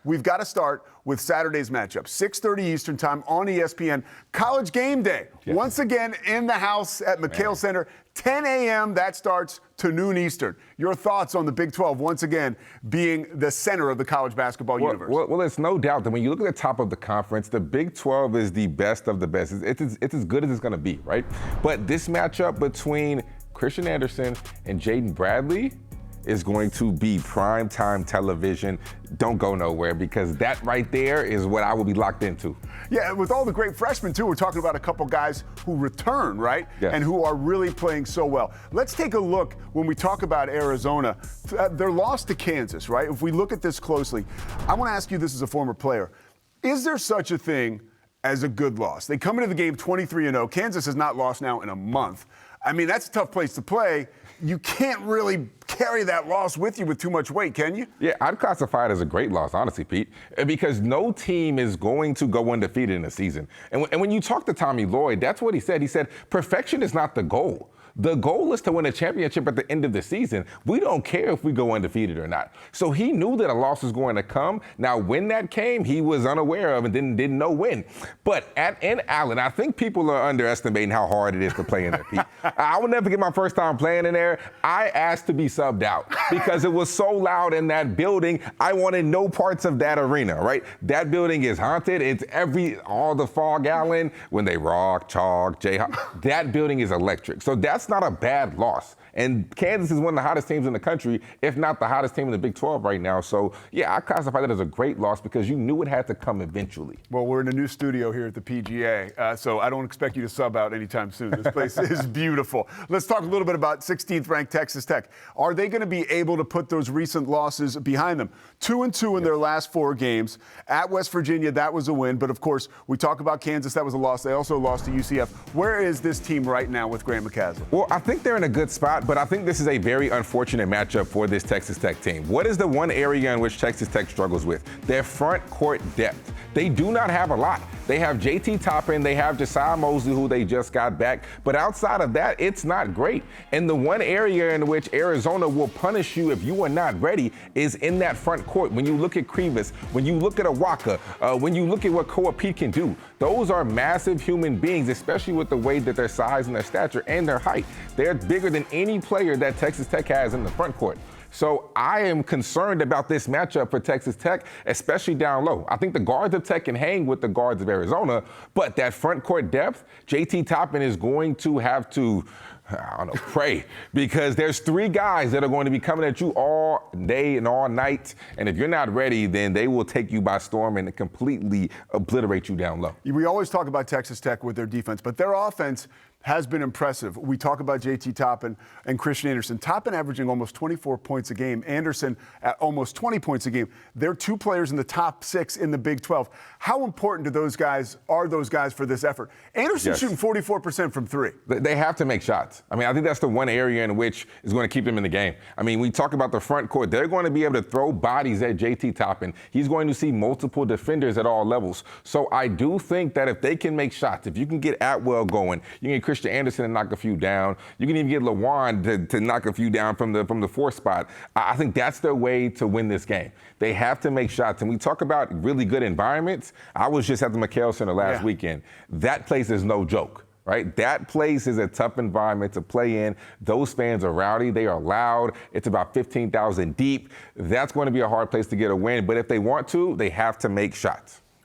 We've got to start with Saturday's matchup, 6:30 Eastern Time on ESPN. College Game Day, once again in the house at McKale Center, 10 a.m. That starts to noon Eastern. Your thoughts on the Big 12 once again being the center of the college basketball universe? Well, it's no doubt that when you look at the top of the conference, the Big 12 is the best of the best. It's as good as it's going to be, right? But this matchup between Christian Anderson and Jaden Bradley is going to be primetime television. Don't go nowhere, because that right there is what I will be locked into. Yeah, with all the great freshmen, too, we're talking about a couple guys who return, right? Yes. And who are really playing so well. Let's take a look when we talk about Arizona. Their loss to Kansas, right? If we look at this closely, I want to ask you this as a former player. Is there such a thing as a good loss? They come into the game 23-0. Kansas has not lost now in a month. I mean, that's a tough place to play. You can't really carry that loss with you with too much weight, can you? Yeah, I'd classify it as a great loss, honestly, Pete, because no team is going to go undefeated in a season. And when you talk to Tommy Lloyd, that's what he said. He said, perfection is not the goal. The goal is to win a championship at the end of the season. We don't care if we go undefeated or not. So he knew that a loss was going to come. Now, when that came, he was unaware of and didn't know when. But in Allen, I think people are underestimating how hard it is to play in there, Pete. I will never get my first time playing in there. I asked to be subbed out because it was so loud in that building. I wanted no parts of that arena, right? That building is haunted. It's all the Fog Allen, when they rock, chalk, Jayhawk. That building is electric. So that's not a bad loss. And Kansas is one of the hottest teams in the country, if not the hottest team in the Big 12 right now. So, yeah, I classify that as a great loss because you knew it had to come eventually. Well, we're in a new studio here at the PGA, so I don't expect you to sub out anytime soon. This place is beautiful. Let's talk a little bit about 16th-ranked Texas Tech. Are they going to be able to put those recent losses behind them? 2-2 in their last 4 games. At West Virginia, that was a win. But, of course, we talk about Kansas. That was a loss. They also lost to UCF. Where is this team right now with Grant McCasland? Well, I think they're in a good spot, but I think this is a very unfortunate matchup for this Texas Tech team. What is the one area in which Texas Tech struggles with? Their front court depth. They do not have a lot. They have JT Toppin, they have Josiah Mosley, who they just got back. But outside of that, it's not great. And the one area in which Arizona will punish you if you are not ready is in that front court. When you look at Krivas, when you look at Awaka, when you look at what Koa Pete can do, those are massive human beings, especially with the way that their size and their stature and their height. They're bigger than any player that Texas Tech has in the front court. So I am concerned about this matchup for Texas Tech, especially down low. I think the guards of Tech can hang with the guards of Arizona, but that front court depth, JT Toppin is going to have to, pray, because there's 3 guys that are going to be coming at you all day and all night. And if you're not ready, then they will take you by storm and completely obliterate you down low. We always talk about Texas Tech with their defense, but their offense has been impressive. We talk about JT Toppin and Christian Anderson. Toppin averaging almost 24 points a game. Anderson at almost 20 points a game. They're 2 players in the top 6 in the Big 12. How important are those guys for this effort? Anderson shooting 44% from 3. They have to make shots. I mean, I think that's the one area in which is going to keep them in the game. I mean, we talk about the front court. They're going to be able to throw bodies at JT Toppin. He's going to see multiple defenders at all levels. So I do think that if they can make shots, if you can get Atwell going, you can get Christian Anderson to knock a few down. You can even get Lawan to knock a few down from the 4th spot. I think that's their way to win this game. They have to make shots. And we talk about really good environments. I was just at the McKale Center last weekend. That place is no joke. Right? That place is a tough environment to play in. Those fans are rowdy. They are loud. It's about 15,000 deep. That's going to be a hard place to get a win. But if they want to, they have to make shots.